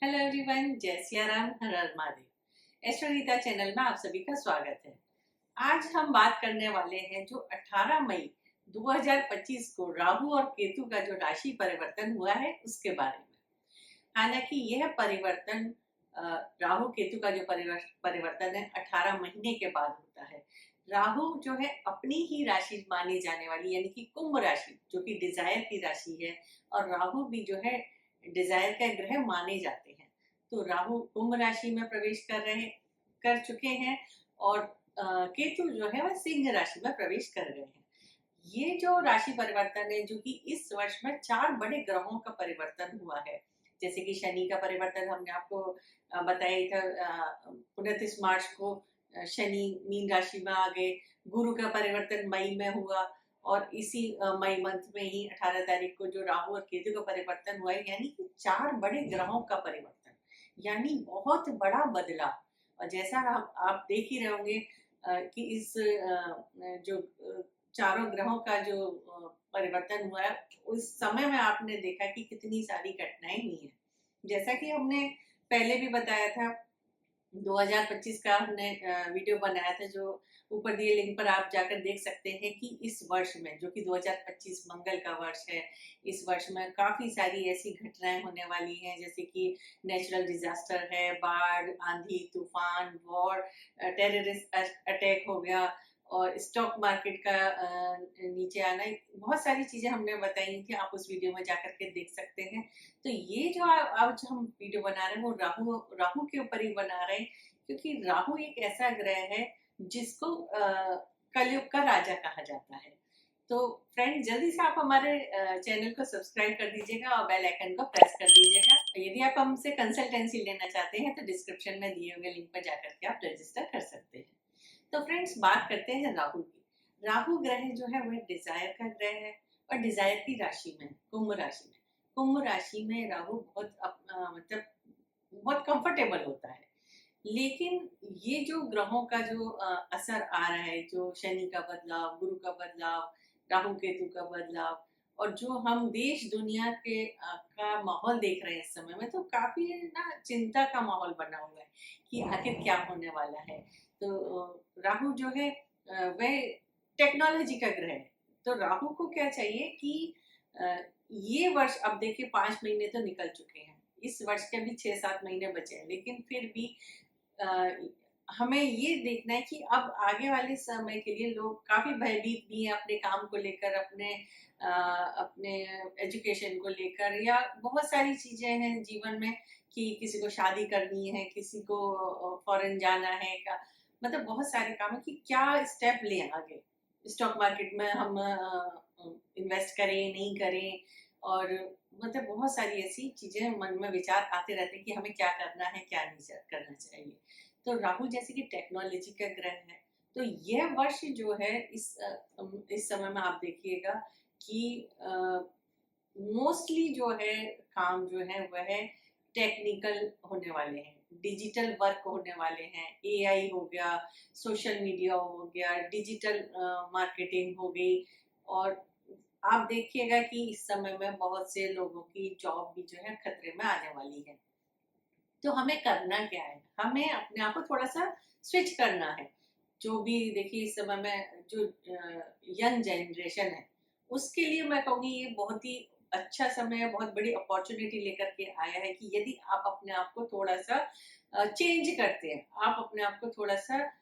Hello everyone, जय सिया राम, हर हर Mahadev. Astro channel में आप सभी का स्वागत है। आज हम बात करने वाले हैं जो 18 मई 2025 को राहु और केतु का जो राशि परिवर्तन हुआ है उसके बारे में। हालांकि यह परिवर्तन राहु केतु का जो परिवर्तन है 18 महीने के बाद होता है। राहु जो है अपनी ही राशि मानी जाने वाली यानी कि कुंभ राशि जो कि डिजायर की राशि है, और राहु भी जो है डिजायर का ग्रह माने जाते हैं। तो राहु कुंभ राशि में प्रवेश कर चुके हैं, और केतु जो है वह सिंह राशि में प्रवेश कर गए हैं। ये जो राशि परिवर्तन है जो कि इस वर्ष में 4 बड़े ग्रहों का परिवर्तन हुआ है। जैसे कि शनि का परिवर्तन हमने आपको बताया ही था। 29 मार्च को शनि मीन राशि में आ गए। गुरु का परिवर्तन मई में हुआ, और इसी मई मंथ में ही 18 तारीख को जो राहु और केतु का परिवर्तन हुआ है, यानी कि 4 बड़े ग्रहों का परिवर्तन, यानी बहुत बड़ा बदलाव। और जैसा आप देख ही रहे होंगे कि इस जो चारों ग्रहों का जो परिवर्तन हुआ है उस समय में आपने देखा कि कितनी सारी घटनाएं हुई हैं। जैसा कि हमने पहले भी बताया था, 2025 का हमने वीडियो बनाया था, जो ऊपर दिए लिंक पर आप जाकर देख सकते हैं कि इस वर्ष में जो कि 2025 मंगल का वर्ष है, इस वर्ष में काफी सारी ऐसी घटनाएं होने वाली हैं, जैसे कि नेचुरल डिजास्टर है, बाढ़, आंधी, तूफान, वॉर, टेररिस्ट अटैक हो गया, और स्टॉक मार्केट का नीचे आना। बहुत सारी चीजें हमने बताई थी, आप उस वीडियो में जाकर के देख सकते हैं। तो ये जो आज हम वीडियो बना रहे हैं वो राहु राहु के ऊपर ही बना रहे हैं, क्योंकि राहु एक ऐसा ग्रह है जिसको कलयुग का राजा कहा जाता है। तो फ्रेंड, जल्दी से आप हमारे चैनल को सब्सक्राइब कर दीजिएगा और बेल आइकन को प्रेस कर दीजिएगा। यदि आप हमसे कंसल्टेंसी लेना चाहते हैं तो डिस्क्रिप्शन में दिए हुए लिंक पर जाकर के आप रजिस्टर कर सकते हैं। तो फ्रेंड्स, बात करते हैं राहु की। राहु ग्रह जो है वह डिजायर का ग्रह है, और डिजायर की राशि में, कुंभ राशि में, कुंभ राशि में राहु मतलब बहुत कंफर्टेबल होता है। लेकिन ये जो ग्रहों का जो असर आ रहा है, जो शनि का बदलाव, गुरु का बदलाव, राहु केतु का बदलाव, और जो हम देश दुनिया का माहौल देख रहे हैं इस समय में, तो काफी ना चिंता का माहौल बना हुआ है कि आखिर क्या होने वाला है। तो राहु जो है वह टेक्नोलॉजी का ग्रह है। तो राहु को क्या चाहिए कि ये वर्ष, अब देखिए 5 महीने तो निकल चुके हैं, इस वर्ष के भी 6-7 महीने बचे हैं, लेकिन फिर भी हमें ये देखना है कि अब आगे वाले समय के लिए लोग काफी भयभीत भी हैं अपने काम को लेकर, अपने एजुकेशन को लेकर, या बहुत सारी चीजें हैं जीवन में कि किसी को शादी करनी है, किसी को फॉरेन जाना है, का मतलब बहुत सारे काम है कि क्या स्टेप लें आगे। स्टॉक मार्केट में हम इन्वेस्ट करें नहीं करें, और मतलब बहुत सारी ऐसी चीजें मन में विचार आते रहते हैं कि हमें क्या करना है, क्या नहीं करना चाहिए। तो राहु जैसे कि टेक्नोलॉजी का ग्रह है, तो यह वर्ष जो है इस समय में आप देखिएगा कि मोस्टली जो है काम जो है वह टेक्निकल होने वाले हैं, डिजिटल वर्क होने वाले हैं। एआई हो गया, सोशल मीडिया हो गया, डिजिटल मार्केटिंग हो गई, और आप देखिएगा कि इस समय में बहुत से लोगों की जॉब भी जो है खतरे में आने वाली है। तो हमें करना क्या है, हमें अपने आप को थोड़ा सा स्विच करना है। जो भी देखिए इस समय में जो यंग जनरेशन है, उसके लिए मैं कहूँगी ये बहुत ही अच्छा समय है, बहुत बड़ी अपॉर्चुनिटी लेकर के आया है कि यदि आप अपने आप को थोड़ा सा चेंज करते हैं, आप अपने आप को थोड़ा सा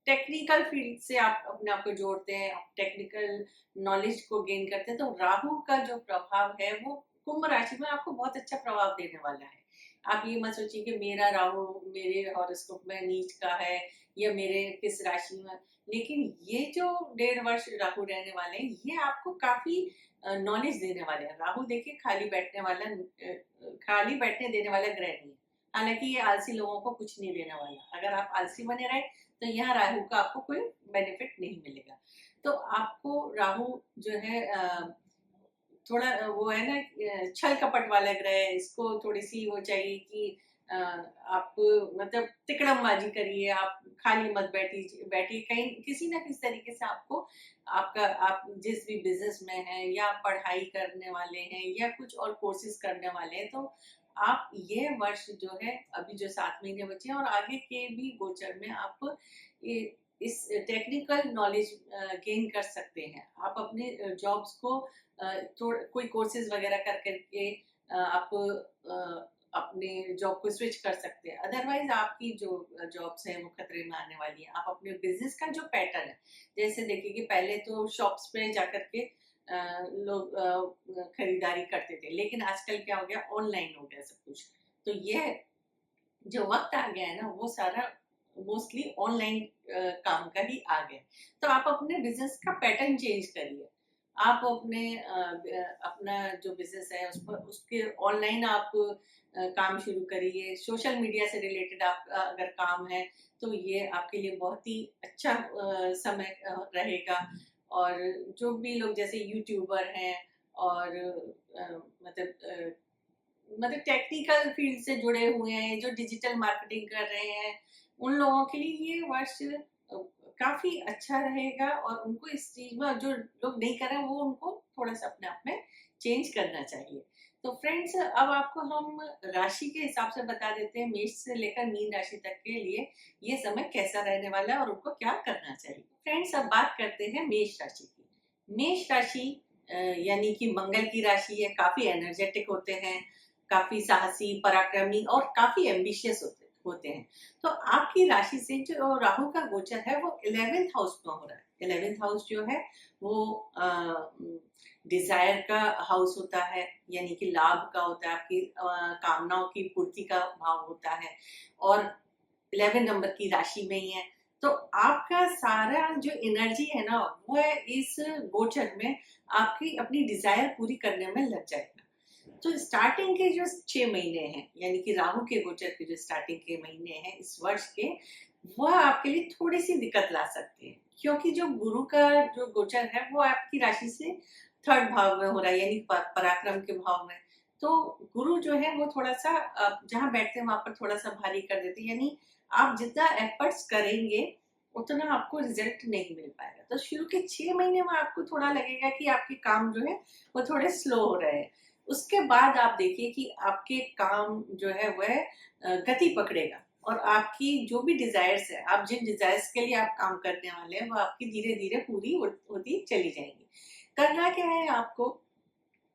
टेक्निकल फील्ड से आप अपने आप को जोड़ते हैं, आप टेक्निकल नॉलेज को गेन करते हैं, तो राहु का जो प्रभाव है वो कुंभ राशि में आपको बहुत अच्छा प्रभाव देने वाला है। आप ये मत सोचिए कि मेरा राहु मेरे हॉरोस्कोप में नीच का है या मेरे किस राशि में, लेकिन ये जो 1.5 वर्ष राहु रहने वाले हैं ये आपको काफी नॉलेज देने वाले हैं। राहु देखिए खाली बैठने देने वाला ग्रह नहीं है। हालांकि ये आलसी लोगों को कुछ नहीं देने वाला, अगर आप आलसी बने रहे तो यहाँ राहु का आपको कोई बेनिफिट नहीं मिलेगा। तो आपको राहु जो है थोड़ा वो है ना, छल कपट वाला ग्रह है, इसको थोड़ी सी वो चाहिए कि आप मतलब तिकड़मबाजी करिए, आप खाली मत बैठिए कहीं किसी ना किसी तरीके से आपको आप जिस भी बिजनेस में हैं या पढ़ाई करने वाले हैं या कुछ और कोर्सेज करने वाले हैं, तो आप ये वर्ष जो है, अभी जो 7 महीने बचे हैं और आगे के भी गोचर में आप इस टेक्निकल नॉलेज गेन कर सकते हैं। आप अपने जॉब्स को कोई कोर्सेज वगैरह कर करके आप अपने जॉब को स्विच कर सकते हैं। अदरवाइज आपकी जो जॉब्स हैं वो खतरे में आने वाली है। आप अपने बिजनेस का जो पैटर्न है, जैसे देखिए कि पहले तो शॉप्स पे जाकर के लोग खरीदारी करते थे, लेकिन आजकल क्या हो गया, ऑनलाइन हो गया सब कुछ। तो ये जो वक्त आ गया है ना, वो सारा मोस्टली ऑनलाइन काम का ही आ गया। तो आप अपने बिजनेस का पैटर्न चेंज करिए। आप अपना जो बिजनेस है उस पर उसके ऑनलाइन आप काम शुरू करिए। सोशल मीडिया से रिलेटेड आप अगर काम है तो ये आपके लिए बहुत ही अच्छा समय रहेगा। और जो भी लोग जैसे यूट्यूबर हैं और मतलब टेक्निकल फील्ड से जुड़े हुए हैं, जो डिजिटल मार्केटिंग कर रहे हैं, उन लोगों के लिए ये वर्ष काफी अच्छा रहेगा। और उनको इस चीज में, जो लोग नहीं कर रहे हैं, वो उनको थोड़ा सा अपने आप में चेंज करना चाहिए। तो फ्रेंड्स, अब आपको हम राशि के हिसाब से बता देते हैं, मेष से लेकर मीन राशि तक के लिए ये समय कैसा रहने वाला है और उनको क्या करना चाहिए। फ्रेंड्स, अब बात करते हैं मेष राशि की। मेष राशि यानी कि मंगल की राशि है। काफी एनर्जेटिक होते हैं, काफी साहसी, पराक्रमी और काफी एम्बिशियस होते हैं। तो आपकी राशि से जो राहु का गोचर है वो 11th हाउस में हो रहा है। 11th हाउस जो है वो डिजायर का हाउस होता है, यानी कि लाभ का होता है, आपकी कामनाओं की पूर्ति का भाव होता है। और 11 नंबर की राशि में ही है। तो आपका सारा जो एनर्जी है ना, वो है इस गोचर में आपकी अपनी डिजायर पूरी करने में लग जाएगा। तो स्टार्टिंग के जो 6 महीने हैं, यानी कि राहु के गोचर के जो स्टार्टिंग के महीने हैं इस वर्ष के, वह आपके लिए थोड़ी सी दिक्कत ला सकते हैं। क्योंकि जो गुरु का जो गोचर है वो आपकी राशि से 3rd भाव में हो रहा है, यानी पराक्रम के भाव में। तो गुरु जो है वो थोड़ा सा जहाँ बैठते हैं वहां पर थोड़ा सा भारी कर देते हैं, यानी आप जितना एफर्ट्स करेंगे उतना आपको रिजल्ट नहीं मिल पाएगा। तो शुरू के 6 महीने में आपको थोड़ा लगेगा कि आपके काम जो है वो थोड़े स्लो हो रहे हैं। उसके बाद आप देखिए कि आपके काम जो है वह गति पकड़ेगा। और आपकी जो भी डिजायर्स है, आप जिन डिजायर्स के लिए आप काम करने वाले हैं, वो आपकी धीरे धीरे पूरी होती चली जाएंगी। करना क्या है आपको,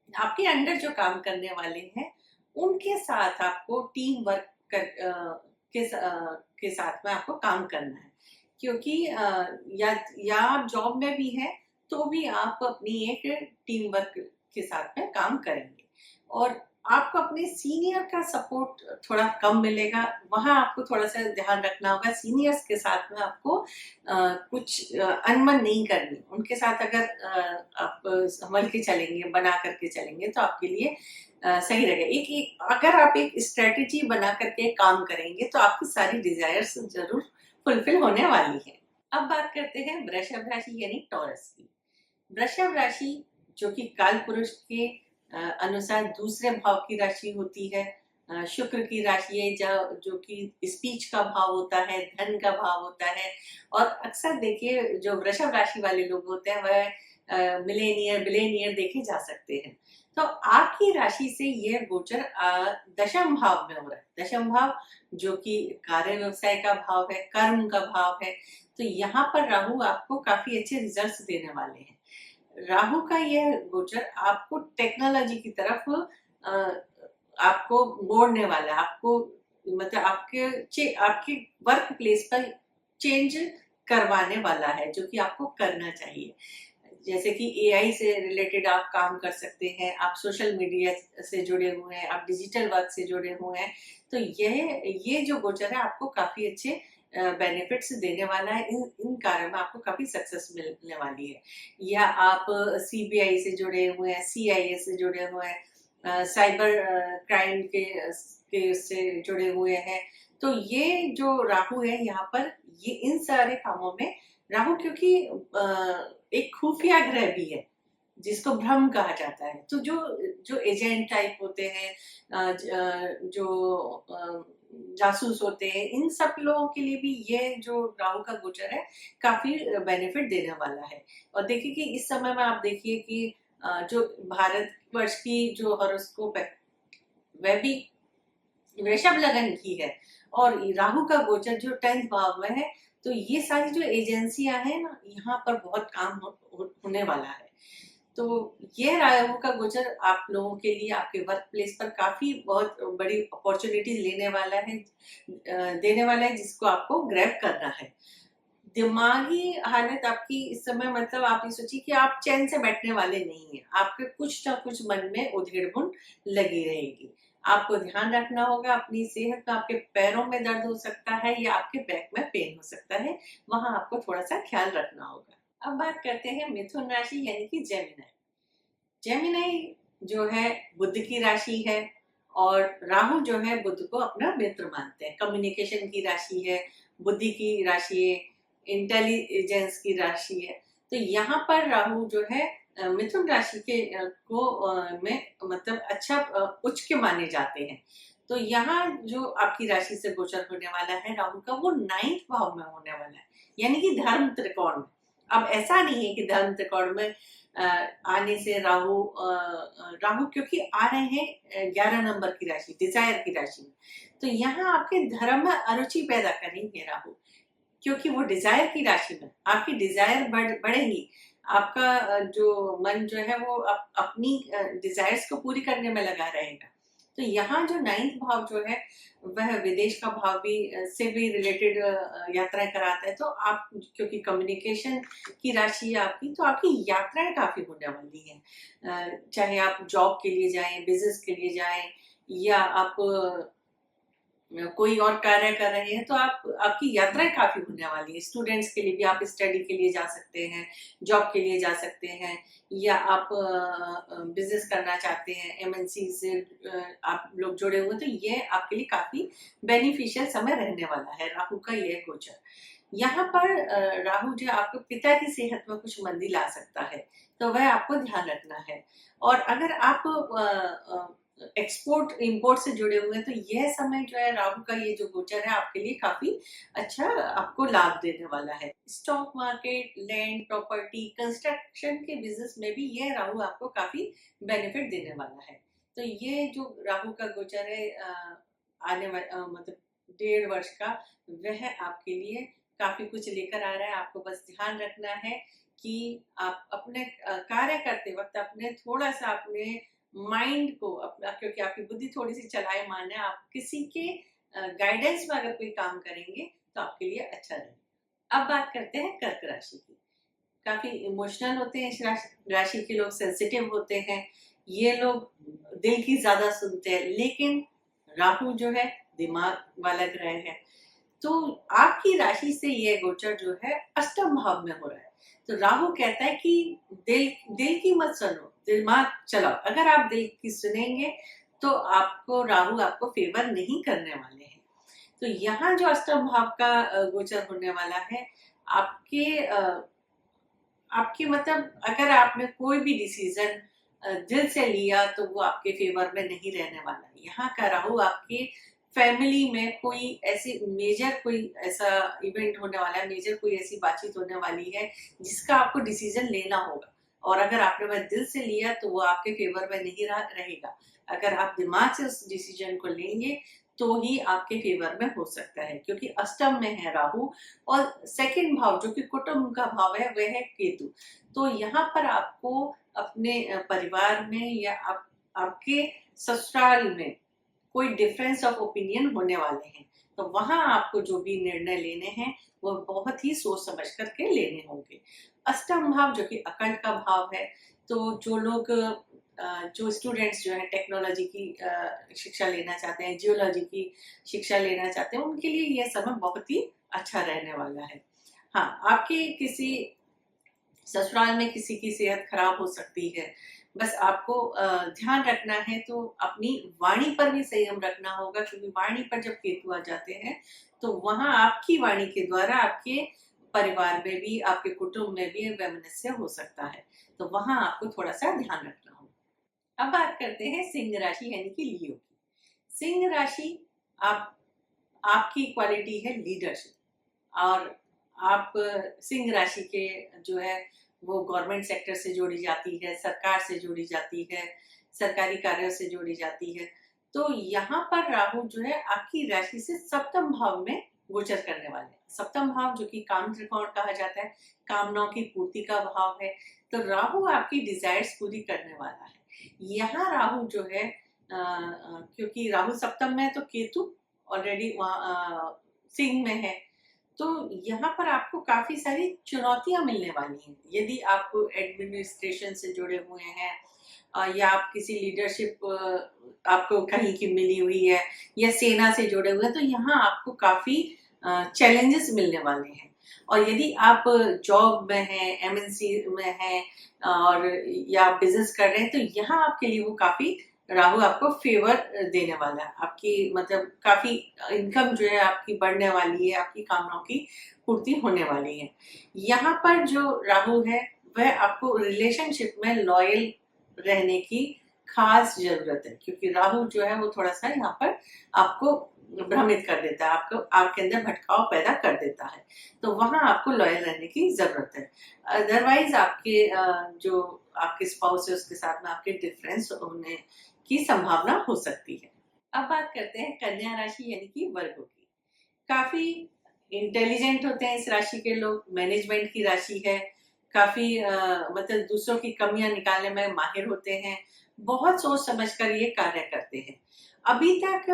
आपके अंडर जो काम करने वाले हैं उनके साथ आपको टीम वर्क के साथ में आपको काम करना है। क्योंकि या आप जॉब में भी हैं तो भी आप अपनी एक टीम वर्क के साथ में काम करेंगे। और आपको अपने सीनियर का सपोर्ट थोड़ा कम मिलेगा, वहां आपको थोड़ा सा ध्यान रखना होगा। सीनियर्स के साथ में आपको कुछ अनबन नहीं करनी। उनके साथ अगर आप संभल के चलेंगे, बना करके चलेंगे, तो आपके लिए सही रहेगा। अगर आप एक स्ट्रेटेजी बना करके काम करेंगे तो आपकी सारी डिजायर्स जरूर फुलफिल होने वाली है। अब बात करते हैं वृषभ राशि यानी टॉरस की। वृषभ राशि जो कि काल पुरुष के अनुसार दूसरे भाव की राशि होती है। शुक्र की राशि है जो कि स्पीच का भाव होता है, धन का भाव होता है। और अक्सर देखिए जो वृषभ राशि वाले लोग होते हैं वह मिलेनियर बिलेनियर देखे जा सकते हैं। तो आपकी राशि से यह गोचर दशम भाव में हो रहा है। दशम भाव जो कि कार्य व्यवसाय का भाव है, कर्म का भाव है। तो यहाँ पर राहु आपको काफी अच्छे रिजल्ट्स देने वाले हैं। राहु का यह गोचर आपको टेक्नोलॉजी की तरफ आपको मोड़ने वाला है। आपको मतलब आपके वर्क प्लेस पर चेंज करवाने वाला है, जो कि आपको करना चाहिए। जैसे कि एआई से रिलेटेड आप काम कर सकते हैं, आप सोशल मीडिया से जुड़े हुए हैं, आप डिजिटल वर्क से जुड़े हुए हैं। तो ये जो गोचर है आपको काफी अच्छे बेनिफिट्स देने वाला है। इन कार्यों में आपको काफी सक्सेस मिलने वाली है। या आप सीबीआई से जुड़े हुए हैं, सीआईए से जुड़े हुए हैं, साइबर क्राइम के से जुड़े हुए हैं। तो ये जो राहु है यहाँ पर, ये इन सारे कामों में राहु, क्योंकि एक खुफिया ग्रह भी है जिसको भ्रम कहा जाता है। तो जो एजेंट टाइप होते हैं, जो जासूस होते हैं, इन सब लोगों के लिए भी ये जो राहु का गोचर है काफी बेनिफिट देने वाला है। और देखिए कि इस समय में आप देखिए कि जो भारत वर्ष की जो हॉरोस्कोप है वह भी वृषभ लगन की है और राहु का गोचर जो 10th भाव में है, तो ये सारी जो एजेंसियां हैं ना, यहाँ पर बहुत काम होने वाला है। तो ये राहु का गोचर आप लोगों के लिए आपके वर्क प्लेस पर काफी बहुत बड़ी अपॉर्चुनिटीज देने वाला है, जिसको आपको ग्रैब करना है। दिमागी हालत आपकी इस समय, मतलब आप ये सोचिए कि आप चैन से बैठने वाले नहीं हैं, आपके कुछ ना कुछ मन में उधेड़-बुन लगी रहेगी। आपको ध्यान रखना होगा अपनी सेहत का, आपके पैरों में दर्द हो सकता है या आपके बैक में पेन हो सकता है, वहां आपको थोड़ा सा ख्याल रखना होगा। अब बात करते हैं मिथुन राशि यानी कि जेमिनी। जेमिनी जो है बुध की राशि है और राहु जो है बुध को अपना मित्र मानते हैं, कम्युनिकेशन की राशि है, बुद्धि की राशि है, इंटेलिजेंस की राशि है। तो यहाँ पर राहु जो है मिथुन राशि के में मतलब अच्छा उच्च के माने जाते हैं। तो यहाँ जो आपकी राशि से गोचर होने वाला है राहु का, वो 9th भाव में होने वाला है, यानी कि धर्म त्रिकोण में। अब ऐसा नहीं है कि धर्म त्रिकोण में आने से राहु क्योंकि आ रहे हैं 11 नंबर की राशि, डिजायर की राशि में, तो यहाँ आपके धर्म में अरुचि पैदा करेंगे राहु, क्योंकि वो डिजायर की राशि में आपकी डिजायर बढ़ेगी। आपका जो मन जो है वो अपनी डिजायर्स को पूरी करने में लगा रहेगा। तो यहाँ जो 9th भाव जो है वह विदेश का भाव भी से भी रिलेटेड यात्राएं कराता है। तो आप क्योंकि कम्युनिकेशन की राशि है आपकी, तो आपकी यात्राएं काफी होने वाली हैं। चाहे आप जॉब के लिए जाएं, बिजनेस के लिए जाएं, या आप कोई और कार्य कर रहे हैं, तो आपकी यात्राएं काफी होने वाली है। स्टूडेंट्स के लिए भी आप स्टडी के लिए जा सकते हैं, जॉब के लिए जा सकते हैं, या आप बिजनेस करना चाहते हैं, एमएनसी से आप लोग जुड़े हुए, तो ये आपके लिए काफी बेनिफिशियल समय रहने वाला है राहु का यह गोचर। यहाँ पर राहु जो आपके पिता की सेहत में कुछ मंदी ला सकता है, तो वह आपको ध्यान रखना है। और अगर आप एक्सपोर्ट इंपोर्ट से जुड़े हुए हैं, तो यह समय जो है राहु का ये जो गोचर है आपके लिए काफी अच्छा आपको लाभ देने वाला है। Stock market, land, property, construction के बिजनेस में भी यह राहु आपको काफी बेनिफिट देने वाला है। तो ये जो राहु का गोचर है आने वाले मतलब 1.5 वर्ष का, वह आपके लिए काफी कुछ लेकर आ रहा है। आपको बस ध्यान रखना है कि आप अपने कार्य करते वक्त अपने थोड़ा सा अपने माइंड को अपना, क्योंकि आपकी बुद्धि थोड़ी सी चलायमान है, आप किसी के गाइडेंस में अगर कोई काम करेंगे तो आपके लिए अच्छा रहेगा। अब बात करते हैं कर्क राशि की। काफी इमोशनल होते हैं इस राशि के लोग, सेंसिटिव होते हैं, ये लोग दिल की ज्यादा सुनते हैं, लेकिन राहु जो है दिमाग वाला ग्रह है। तो आपकी राशि से ये गोचर जो है अष्टम भाव में हो रहा है। तो राहु कहता है कि दिल की मत सुनो, दिमाग चलाओ। अगर आप दिल की सुनेंगे तो आपको राहु आपको फेवर नहीं करने वाले हैं। तो यहाँ जो अष्टम भाव का गोचर होने वाला है, आपके मतलब अगर आपने कोई भी डिसीजन दिल से लिया तो वो आपके फेवर में नहीं रहने वाला है। यहाँ का राहु आपके फैमिली में कोई ऐसा इवेंट होने वाला है, मेजर कोई ऐसी बातचीत होने वाली है जिसका आपको डिसीजन लेना होगा, और अगर आपने वह दिल से लिया तो वो आपके फेवर में नहीं रहेगा। अगर आप दिमाग से उस डिसीजन को लेंगे तो ही आपके फेवर में हो सकता है, क्योंकि अष्टम में है राहु और सेकंड भाव जो कि कुटुंब का भाव है वह है केतु। तो यहाँ पर आपको अपने परिवार में या आपके ससुराल में कोई डिफरेंस ऑफ ओपिनियन होने वाले हैं। तो वहां आपको जो भी निर्णय लेने हैं वो बहुत ही सोच समझ करके लेने होंगे। अष्टम भाव जो कि अकल्ट का भाव है, तो जो स्टूडेंट्स जो है टेक्नोलॉजी की शिक्षा लेना चाहते हैं, जियोलॉजी की शिक्षा लेना चाहते हैं, उनके लिए यह समय बहुत ही अच्छा रहने वाला है। हाँ, आपके किसी ससुराल में किसी की सेहत खराब हो सकती है, बस आपको ध्यान रखना है। तो अपनी वाणी पर भी संयम रखना होगा, क्योंकि वाणी पर जब केतु आ जाते हैं तो वहां आपकी वाणी के द्वारा आपके परिवार में भी, आपके कुटुंब में भी वैमनस्य हो सकता है। तो वहां आपको थोड़ा सा ध्यान रखना होगा। अब बात करते हैं सिंह राशि यानी कि लियो की। सिंह राशि आपकी क्वालिटी है लीडरशिप, और आप सिंह राशि के जो है वो गवर्नमेंट सेक्टर से जोड़ी जाती है, सरकार से जोड़ी जाती है, सरकारी कार्यों से जोड़ी जाती है। तो यहाँ पर राहु जो है आपकी राशि से सप्तम भाव में गोचर करने वाले हैं। सप्तम भाव जो कि काम त्रिकोण कहा जाता है, कामनाओं की पूर्ति का भाव है। तो राहु आपकी डिजायर्स पूरी करने वाला है। यहाँ राहु जो है क्योंकि राहु सप्तम में है तो केतु ऑलरेडी वहाँ सिंह में है, तो यहाँ पर आपको काफी सारी चुनौतियां मिलने वाली हैं। यदि आप एडमिनिस्ट्रेशन से जुड़े हुए हैं या आप किसी लीडरशिप आपको कहीं की मिली हुई है या सेना से जुड़े हुए हैं, तो यहाँ आपको काफी चैलेंजेस मिलने वाले हैं। और यदि आप जॉब में हैं, एमएनसी में हैं और या बिजनेस कर रहे हैं, तो यहाँ आपके लिए वो काफी राहु आपको फेवर देने वाला है। आपकी मतलब काफी इनकम जो है आपकी बढ़ने वाली है, आपकी कामनाओं की पूर्ति होने वाली है। यहाँ पर जो राहु है वह आपको रिलेशनशिप में लॉयल रहने की खास जरूरत है, क्योंकि राहु जो है वो थोड़ा सा यहाँ पर आपको भ्रमित कर देता है, आपको आपके अंदर भटकाव पैदा कर देता है। तो वहां आपको लॉयल रहने की जरूरत है। अदरवाइज आपके जो आपके स्पाउस है उसके साथ में आपके डिफरेंस होने की संभावना हो सकती है। अब बात करते हैं कन्या राशि यानी कि वर्गो की। काफी इंटेलिजेंट होते हैं इस राशि के लोग, मैनेजमेंट की राशि है, काफी मतलब दूसरों की कमियां निकालने में माहिर होते हैं, बहुत सोच समझकर ये कार्य करते हैं। अभी तक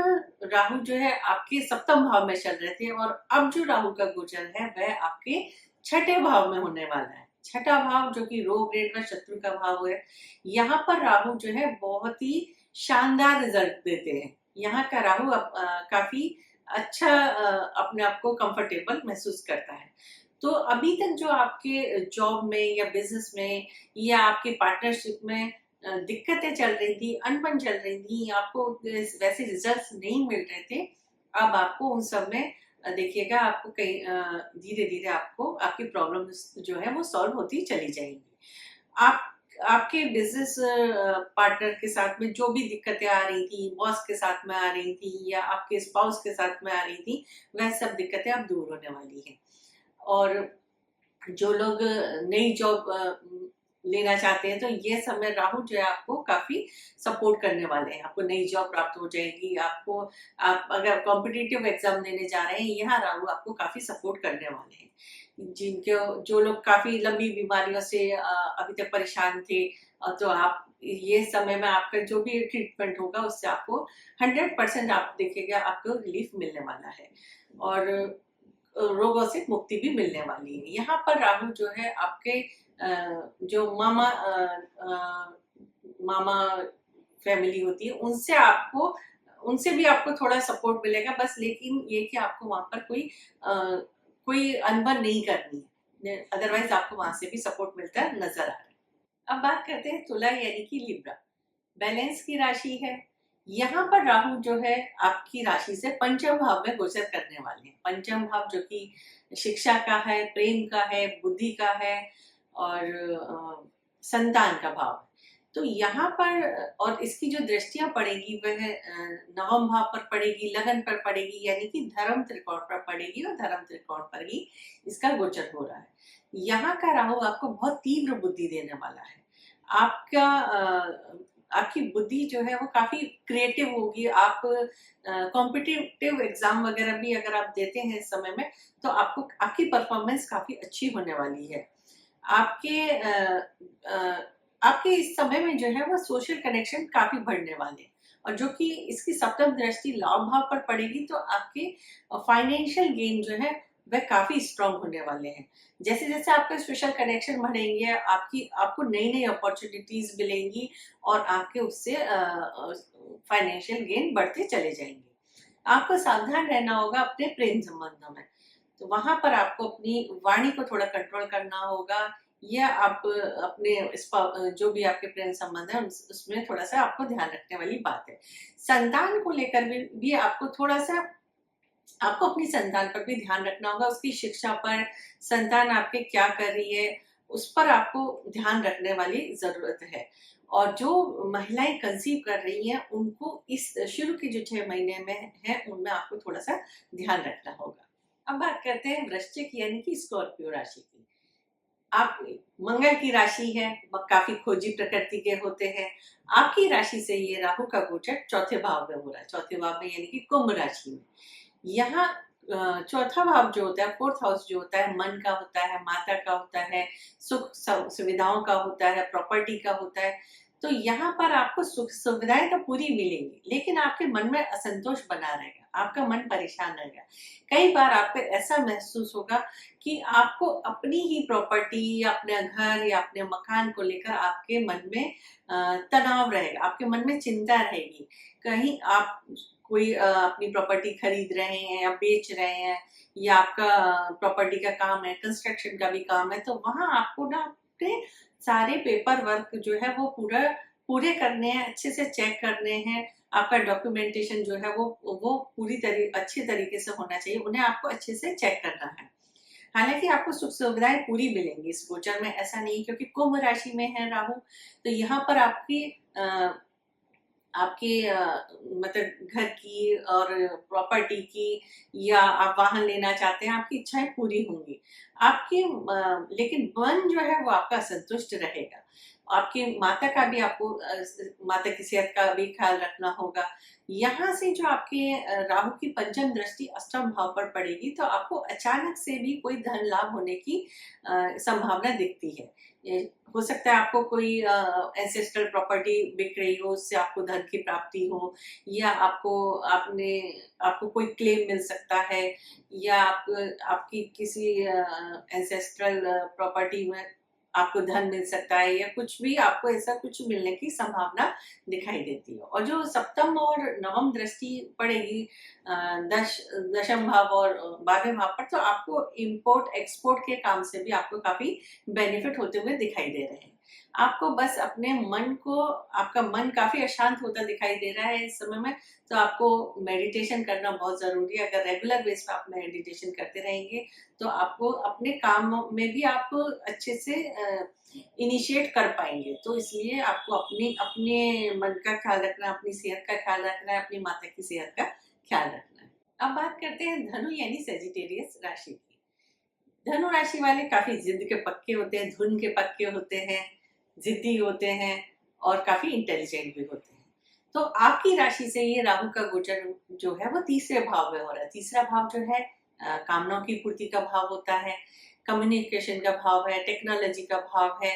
राहु जो है आपके सप्तम भाव में चल रहे थे और अब जो राहु का गोचर है वह आपके छठे भाव में होने वाला है। छठा भाव जो कि रोग रेट व शत्रु का भाव है, यहाँ पर राहु जो है बहुत ही शानदार रिजल्ट देते हैं। यहाँ का राहु काफी अच्छा अपने आप को कंफर्टेबल महसूस करता है। तो अभी तक जो आपके जॉब में या बिजनेस में या आपके पार्टनरशिप में दिक्कतें चल रही थी, अनबन चल रही थी, आपको वैसे रिजल्ट्स नहीं मिल रहे थे, अब आपको उन सब में देखिएगा आपको कहीं धीरे धीरे आपको आपकी प्रॉब्लम्स जो है वो सॉल्व होती चली जाएंगी। आप आपके बिजनेस पार्टनर के साथ में जो भी दिक्कतें आ रही थी, बॉस के साथ में आ रही थी या आपके स्पाउस के साथ में आ रही थी, वह सब दिक्कतें अब दूर होने वाली हैं। और जो लोग नई जॉब लेना चाहते हैं, तो ये समय राहु जो है आपको काफी सपोर्ट करने वाले हैं। आपको नई जॉब प्राप्त हो जाएगी। आपको आप अगर कॉम्पिटिटिव एग्जाम देने जा रहे हैं, यहाँ राहु आपको काफी सपोर्ट करने वाले हैं। जिनके जो लोग काफी लंबी बीमारियों से अभी तक परेशान थे, तो आप ये समय में आपका जो भी ट्रीटमेंट होगा उससे आपको 100% आप देखिएगा आपको रिलीफ मिलने वाला है और रोगों से मुक्ति भी मिलने वाली है। यहाँ पर राहु जो है आपके जो मामा फैमिली होती है उनसे भी आपको थोड़ा सपोर्ट मिलेगा, बस लेकिन ये कि आपको वहां पर कोई अनबन नहीं करनी है, अदरवाइज आपको वहां से भी सपोर्ट मिलता नजर आ रहा है। अब बात करते हैं तुला यानी कि लिब्रा, बैलेंस की राशि है। यहाँ पर राहु जो है आपकी राशि से पंचम भाव में गोचर करने वाले हैं। पंचम भाव जो कि शिक्षा का है, प्रेम का है, बुद्धि का है और संतान का भाव है। तो यहाँ पर और इसकी जो दृष्टियां पड़ेगी वह नवम भाव पर पड़ेगी, लगन पर पड़ेगी, यानी कि धर्म त्रिकोण पर पड़ेगी और धर्म त्रिकोण पर ही इसका गोचर हो रहा है। यहाँ का राहु आपको बहुत तीव्र बुद्धि देने वाला है। आपकी बुद्धि जो है वो काफी क्रिएटिव होगी। आप कॉम्पिटिटिव एग्जाम वगैरह भी अगर आप देते हैं इस समय में, तो आपकी परफॉर्मेंस काफी अच्छी होने वाली है। आपके इस समय में जो है वो सोशल कनेक्शन काफी बढ़ने वाले हैं और जो कि इसकी सप्तम दृष्टि लाभ भाव पर पड़ेगी, तो आपके फाइनेंशियल गेन जो है वह काफी स्ट्रांग होने वाले हैं। जैसे जैसे आपके सोशल कनेक्शन बढ़ेंगे, आपको नई नई अपॉर्चुनिटीज मिलेंगी और आपके उससे फाइनेंशियल गेन बढ़ते चले जाएंगे। आपको सावधान रहना होगा अपने प्रेम संबंधों में, तो वहां पर आपको अपनी वाणी को थोड़ा कंट्रोल करना होगा, या आप अपने जो भी आपके प्रेम संबंध है उसमें थोड़ा सा आपको ध्यान रखने वाली बात है। संतान को लेकर भी आपको थोड़ा सा आपको अपनी संतान पर भी ध्यान रखना होगा, उसकी शिक्षा पर, संतान आपके क्या कर रही है उस पर आपको ध्यान रखने वाली जरूरत है। और जो महिलाएं कंसीव कर रही हैं उनको इस शुरू के जो 6 महीने में है उनमें आपको थोड़ा सा ध्यान रखना होगा। अब बात करते हैं वृश्चिक यानी कि स्कॉर्पियो राशि की। आप मंगल की राशि है, काफी खोजी प्रकृति के होते हैं। आपकी राशि से ये राहु का गोचर चौथे भाव में हो रहा है, चौथे भाव में यानी कि कुंभ राशि में। यहाँ चौथा भाव जो होता है, फोर्थ हाउस जो होता है, मन का होता है, माता का होता है, सुख सुविधाओं का होता है, प्रॉपर्टी का होता है। तो यहाँ पर आपको सुख सुविधाएं तो पूरी मिलेंगी, लेकिन आपके मन में असंतोष बना रहेगा, आपका मन परेशान रहेगा। कई बार आपको ऐसा महसूस होगा कि आपको अपनी ही प्रॉपर्टी या अपने घर या अपने मकान को लेकर आपके मन में तनाव रहेगा, आपके मन में चिंता रहेगी। कहीं आप कोई अपनी प्रॉपर्टी खरीद रहे हैं या बेच रहे हैं, या आपका प्रॉपर्टी का काम है, कंस्ट्रक्शन का भी काम है, तो वहां आपको ना अपने सारे पेपर वर्क जो है वो पूरे करने हैं, अच्छे से चेक करने हैं। आपका डॉक्यूमेंटेशन जो है वो अच्छे तरीके से होना चाहिए, उन्हें आपको अच्छे से चेक करना है। हालांकि आपको सुख सुविधाएं पूरी मिलेंगी इस गोचर में, ऐसा नहीं, क्योंकि कुंभ राशि में है राहु। तो यहाँ पर आपके मतलब घर की और प्रॉपर्टी की, या आप वाहन लेना चाहते हैं, आपकी इच्छाएं पूरी होंगी। लेकिन मन जो है वो आपका संतुष्ट रहेगा। आपकी माता का भी आपको माता की सेहत का भी ख्याल रखना होगा। यहाँ से जो आपके राहु की पंचम दृष्टि अष्टम भाव पर पड़ेगी, तो आपको अचानक से भी कोई धन लाभ होने की संभावना दिखती है। हो सकता है आपको कोई एंसेस्ट्रल प्रॉपर्टी बिक रही हो, उससे आपको धन की प्राप्ति हो, या आपको कोई क्लेम मिल सकता है, या आपकी किसी एंसेस्ट्रल प्रॉपर्टी में आपको धन मिल सकता है, या कुछ भी आपको ऐसा कुछ मिलने की संभावना दिखाई देती है। और जो सप्तम और नवम दृष्टि पड़ेगी दशम भाव और 12वें भाव पर, तो आपको इंपोर्ट एक्सपोर्ट के काम से भी आपको काफी बेनिफिट होते हुए दिखाई दे रहे हैं। आपको बस अपने मन को, आपका मन काफी अशांत होता दिखाई दे रहा है इस समय में, तो आपको मेडिटेशन करना बहुत जरूरी है। अगर रेगुलर बेस पर आप मेडिटेशन करते रहेंगे, तो आपको अपने काम में भी आप अच्छे से इनिशिएट कर पाएंगे। तो इसलिए आपको अपने अपने मन का ख्याल रखना, अपनी सेहत का ख्याल रखना है, अपनी माता की सेहत का ख्याल रखना है। अब बात करते हैं धनु यानी सेजिटेरियस राशि की। धनु राशि वाले काफी जिद के पक्के होते हैं, धुन के पक्के होते हैं, जिद्दी होते हैं, और काफी इंटेलिजेंट भी होते हैं। तो आपकी राशि से ये राहु का गोचर जो है वो तीसरे भाव में हो रहा है। तीसरा भाव जो है कामनाओं की पूर्ति का भाव होता है, कम्युनिकेशन का भाव है, टेक्नोलॉजी का भाव है,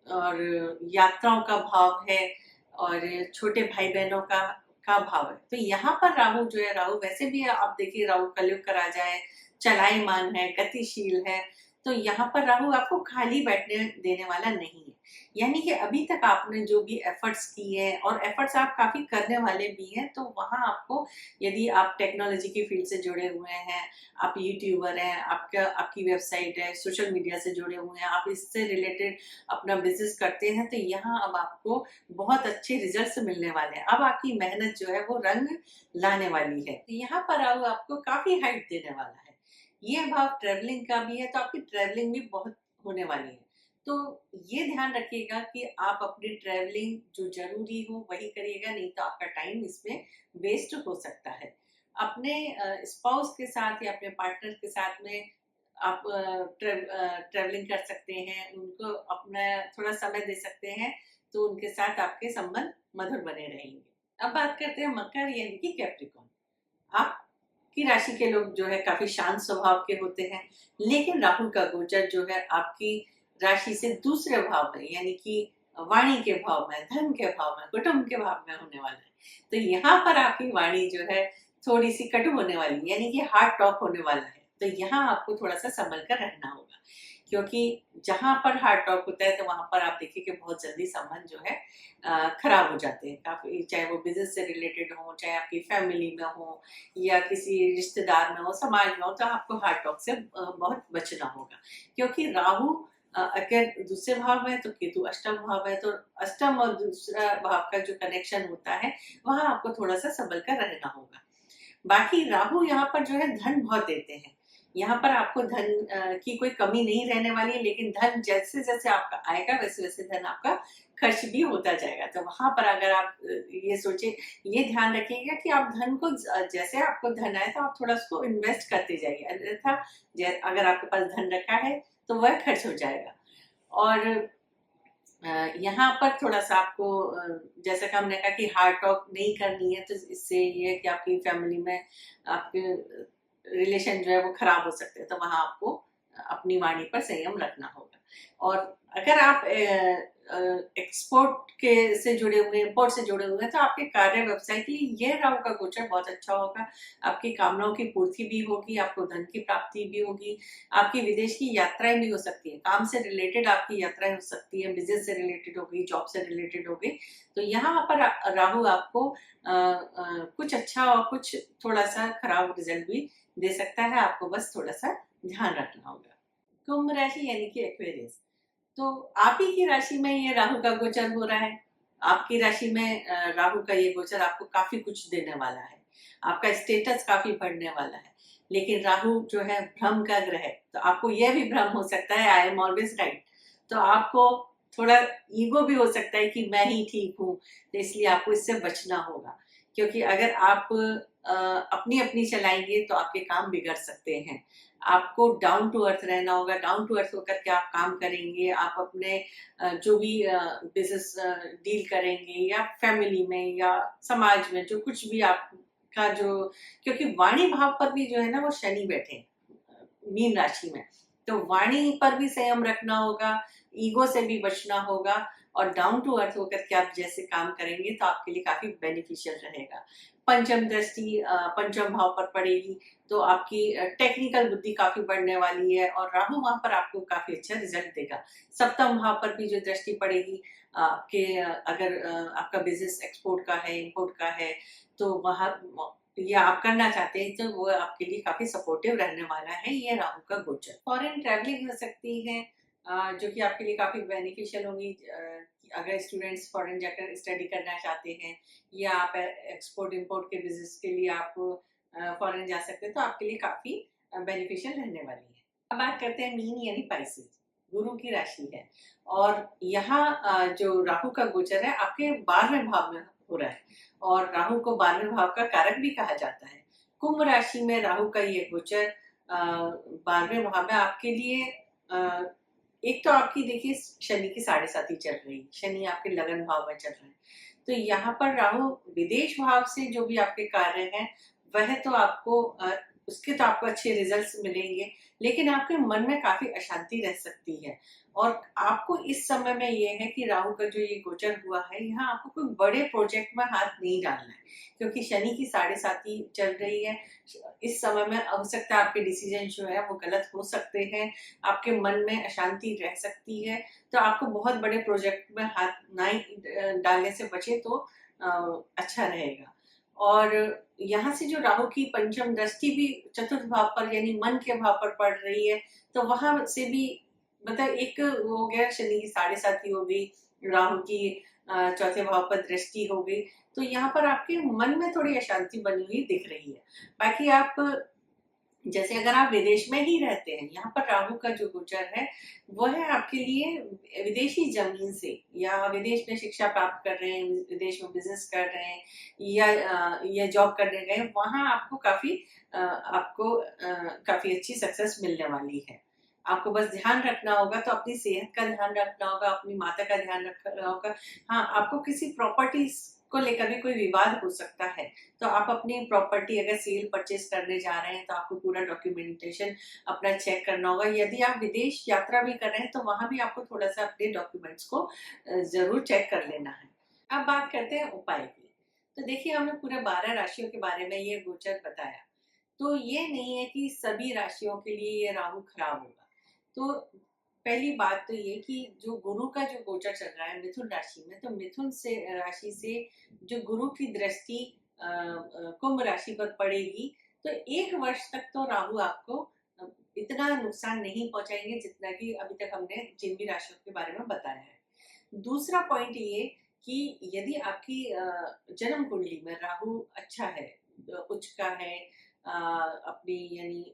और यात्राओं का भाव है, और छोटे भाई बहनों का भाव है। तो यहाँ पर राहु जो है, राहु वैसे भी आप देखिए, राहु कलयुग का राजा है, चलायमान है, गतिशील है। तो यहाँ पर राहु आपको खाली बैठने देने वाला नहीं है। यानी कि अभी तक आपने जो भी एफर्ट्स किए हैं, और एफर्ट्स आप काफी करने वाले भी हैं, तो वहां आपको, यदि आप टेक्नोलॉजी की फील्ड से जुड़े हुए हैं, आप यूट्यूबर हैं, आपकी वेबसाइट है, सोशल मीडिया से जुड़े हुए हैं, आप इससे रिलेटेड अपना बिजनेस करते हैं, तो यहाँ अब आपको बहुत अच्छे रिजल्ट्स मिलने वाले हैं। अब आपकी मेहनत जो है वो रंग लाने वाली है। तो यहाँ पर राहु आपको काफी हाइट देने वाला है। ये भाव ट्रेवलिंग का भी है, तो आपकी ट्रेवलिंग भी बहुत होने वाली है। तो ये ध्यान रखिएगा कि आप अपनी ट्रेवलिंग जो जरूरी हो वही करिएगा, नहीं तो आपका टाइम इसमें वेस्ट हो सकता है। अपने स्पाउस के साथ या अपने पार्टनर के साथ में आप ट्रेवलिंग कर सकते हैं, उनको अपना थोड़ा समय दे सकते हैं, तो उनके साथ आपके संबंध मधुर बने रहेंगे। अब बात करते हैं मकर यानी कि कैप्रिकॉर्न। आपकी राशि के लोग जो है काफी शांत स्वभाव के होते हैं, लेकिन राहु का गोचर जो है आपकी राशि से दूसरे भाव में, यानी कि वाणी के भाव में, धन के भाव में, कुटुंब के भाव में होने वाला है। तो यहाँ पर आपकी वाणी जो है थोड़ी सी कटु होने वाली है, यानी कि हार्ड टॉक होने वाला है। तो यहाँ आपको थोड़ा सा संभल कर रहना होगा, क्योंकि जहां पर हार्ड टॉक होता है, तो वहां पर आप देखिए कि बहुत जल्दी संबंध जो है खराब हो जाते हैं काफी, चाहे वो बिजनेस से रिलेटेड हो, चाहे आपकी फैमिली में हो, या किसी रिश्तेदार में हो, समाज में हो, तो आपको हार्ड टॉक से बहुत बचना होगा। क्योंकि राहु अगर दूसरे भाव में है, तो केतु अष्टम भाव है, तो अष्टम और दूसरा भाव का जो कनेक्शन होता है, वहां आपको थोड़ा सा संभल कर रहना होगा। बाकी राहु यहाँ पर जो है धन बहुत देते हैं, यहाँ पर आपको धन की कोई कमी नहीं रहने वाली है, लेकिन धन जैसे जैसे आपका आएगा, वैसे वैसे धन आपका खर्च भी होता जाएगा। तो वहां पर अगर आप ये सोचे, ये ध्यान रखिएगा कि आप धन को, जैसे आपको धन आए तो आप थोड़ा उसको इन्वेस्ट करते जाइए। अन्यथा अगर आपके पास धन रखा है, तो वह खर्च हो जाएगा। और यहाँ पर थोड़ा सा आपको जैसा कि हमने कहा कि हार्ड टॉक नहीं करनी है, तो इससे ये है कि आपकी फैमिली में आपके रिलेशन जो है वो खराब हो सकते हैं, तो वहाँ आपको अपनी वाणी पर संयम रखना होगा। और अगर आप एक्सपोर्ट के से जुड़े हुए, इम्पोर्ट से जुड़े हुए हैं, तो आपके कार्य व्यवसाय के लिए यह राहु का गोचर बहुत अच्छा होगा। आपकी कामनाओं की पूर्ति भी होगी, आपको धन की प्राप्ति भी होगी, आपकी विदेश की यात्राएं भी हो सकती है, काम से रिलेटेड आपकी यात्राएं हो सकती है, बिजनेस से रिलेटेड हो गई, जॉब से रिलेटेड हो गई। तो यहाँ पर राहु आपको कुछ अच्छा और कुछ थोड़ा सा खराब रिजल्ट भी दे सकता है, आपको बस थोड़ा सा ध्यान रखना होगा। कुंभ राशि यानी कि एक्वेरियस, तो आप ही की राशि में ये राहु का गोचर हो रहा है। आपकी राशि में राहु का ये गोचर आपको काफी कुछ देने वाला है, आपका स्टेटस काफी बढ़ने वाला है। लेकिन राहु जो है भ्रम का ग्रह है, तो आपको यह भी भ्रम हो सकता है आई एम ऑलवेज राइट, तो आपको थोड़ा ईगो भी हो सकता है कि मैं ही ठीक हूँ, तो इसलिए आपको इससे बचना होगा। क्योंकि अगर आप अपनी अपनी चलाएंगे तो आपके काम बिगड़ सकते हैं। आपको डाउन टू अर्थ रहना होगा, डाउन टू अर्थ होकर के आप काम करेंगे, आप अपने जो भी बिजनेस डील करेंगे या फैमिली में या समाज में जो कुछ भी आपका जो, क्योंकि वाणी भाव पर भी जो है ना वो शनि बैठे हैं, मीन राशि में, तो वाणी पर भी संयम रखना होगा, ईगो से भी बचना होगा, और डाउन टू अर्थ होकर के आप जैसे काम करेंगे तो आपके लिए काफी बेनिफिशियल रहेगा। पंचम दृष्टि पंचम भाव पर पड़ेगी, तो आपकी टेक्निकल बुद्धि काफी बढ़ने वाली है, और राहु वहां पर आपको काफी अच्छा रिजल्ट देगा। सप्तम भाव पर भी जो दृष्टि पड़ेगी आपके, अगर आपका बिजनेस एक्सपोर्ट का है, इंपोर्ट का है, तो वहां या आप करना चाहते हैं, तो वो आपके लिए काफी सपोर्टिव रहने वाला है ये राहु का गोचर। फॉरेन ट्रैवलिंग हो सकती है, जो कि आपके लिए काफी बेनिफिशियल होगी। अगर स्टूडेंट्स फॉरेन जाकर स्टडी करना चाहते हैं, या आप एक्सपोर्ट इंपोर्ट के बिजनेस के लिए आप फॉरेन जा सकते हैं, तो आपके लिए काफी बेनिफिशियल रहने वाली है। अब बात करते हैं मीन यानी पाइसेस, गुरु की राशि है, और यहाँ जो राहु का गोचर है आपके 12वें भाव में हो रहा है, और राहु को 12वें भाव का कारक भी कहा जाता है। कुंभ राशि में राहु का ये गोचर 12वें भाव में आपके लिए एक तो आपकी देखिए शनि की 7.5 चल रही, शनि आपके लगन भाव में चल रहे हैं, तो यहाँ पर राहु विदेश भाव से जो भी आपके कार्य हैं वह तो आपको उसके तो आपको अच्छे रिजल्ट्स मिलेंगे, लेकिन आपके मन में काफी अशांति रह सकती है। और आपको इस समय में ये है कि राहु का जो ये गोचर हुआ है, यहाँ आपको कोई बड़े प्रोजेक्ट में हाथ नहीं डालना है, क्योंकि शनि की 7.5 चल रही है। इस समय में हो सकता है आपके डिसीजन जो है वो गलत हो सकते हैं, आपके मन में अशांति रह सकती है, तो आपको बहुत बड़े प्रोजेक्ट में हाथ ना डालने से बचे तो अच्छा रहेगा। और यहाँ से जो राहु की पंचम दृष्टि भी चतुर्थ भाव पर यानी मन के भाव पर पड़ रही है, तो वहां से भी मतलब एक हो गया, शनि की 7.5 हो गई, राहु की चौथे भाव पर दृष्टि हो गई, तो यहाँ पर आपके मन में थोड़ी अशांति बनी हुई दिख रही है। बाकी आप जैसे अगर आप विदेश में ही रहते हैं, यहाँ पर राहु का जो गोचर है वो है आपके लिए विदेशी जमीन से, या विदेश में शिक्षा प्राप्त कर रहे हैं, विदेश में बिजनेस कर रहे हैं, या जॉब करने गए, वहां आपको काफी अच्छी सक्सेस मिलने वाली है। आपको बस ध्यान रखना होगा, तो अपनी सेहत का ध्यान रखना होगा, अपनी माता का ध्यान रखना होगा। हाँ, आपको किसी प्रॉपर्टी को लेकर भी कोई विवाद हो सकता है, तो आप अपनी प्रॉपर्टी अगर सेल परचेज करने जा रहे हैं तो आपको पूरा डॉक्यूमेंटेशन अपना चेक करना होगा। यदि आप विदेश यात्रा भी कर रहे हैं तो वहां भी आपको थोड़ा सा अपने डॉक्यूमेंट्स को जरूर चेक कर लेना है। अब बात करते हैं उपाय की। तो देखिए, हमने पूरे 12 राशियों के बारे में ये गोचर बताया, तो ये नहीं है कि सभी राशियों के लिए ये राहु खराब होगा। तो पहली बात तो ये कि जो गुरु का जो गोचर चल रहा है मिथुन राशि में, तो मिथुन से राशि से जो गुरु की दृष्टि कुंभ राशि पर पड़ेगी, तो 1 वर्ष तक तो राहु आपको इतना नुकसान नहीं पहुंचाएंगे जितना कि अभी तक हमने जिन भी राशियों के बारे में बताया है। दूसरा पॉइंट ये कि यदि आपकी जन्म कुंडली में राहु अच्छा है, उच्च का है, अपनी यानी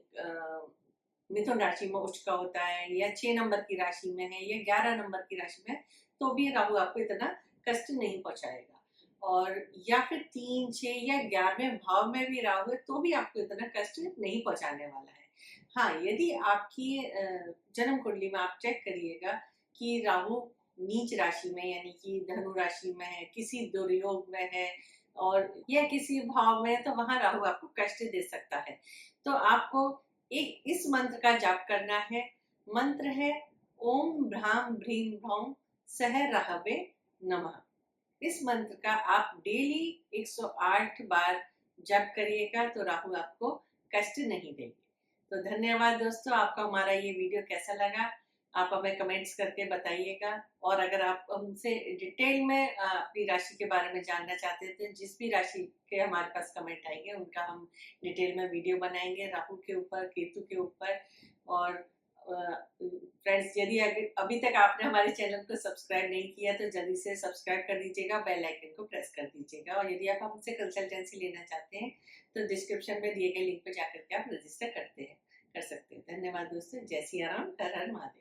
मिथुन राशि में उच्च का होता है, या 6 नंबर की राशि में है, या 11 नंबर की राशि में, तो भी राहु आपको इतना कष्ट नहीं पहुंचाएगा। और या फिर 3, 6 या 11वें भाव में भी राहु है तो भी आपको इतना कष्ट नहीं पहुंचाने वाला है। हाँ, यदि आपकी जन्म कुंडली में आप चेक करिएगा कि राहु नीच राशि में यानी कि धनु राशि में है, किसी दुर्योग में है और या किसी भाव में है, तो वहां राहु आपको कष्ट दे सकता है। तो आपको एक इस मंत्र का जाप करना है। मंत्र है ओम भ्राम भ्रीम भ्रौं सह रहवे नमः। इस मंत्र का आप डेली 108 बार जप करिएगा तो राहु आपको कष्ट नहीं देंगे। तो धन्यवाद दोस्तों, आपको हमारा ये वीडियो कैसा लगा आप हमें कमेंट्स करके बताइएगा। और अगर आप हमसे डिटेल में अपनी राशि के बारे में जानना चाहते हैं तो जिस भी राशि के हमारे पास कमेंट आएंगे उनका हम डिटेल में वीडियो बनाएंगे, राहु के ऊपर, केतु के ऊपर। और फ्रेंड्स, यदि अभी तक आपने हमारे चैनल को सब्सक्राइब नहीं किया तो जल्दी से सब्सक्राइब कर दीजिएगा, बेल आइकन को प्रेस कर दीजिएगा। और यदि आप हमसे कंसल्टेंसी लेना चाहते हैं तो डिस्क्रिप्शन में दिए गए लिंक पर जाकर के आप रजिस्टर कर सकते हैं। धन्यवाद दोस्तों, जय सिया राम, हर हर महादेव।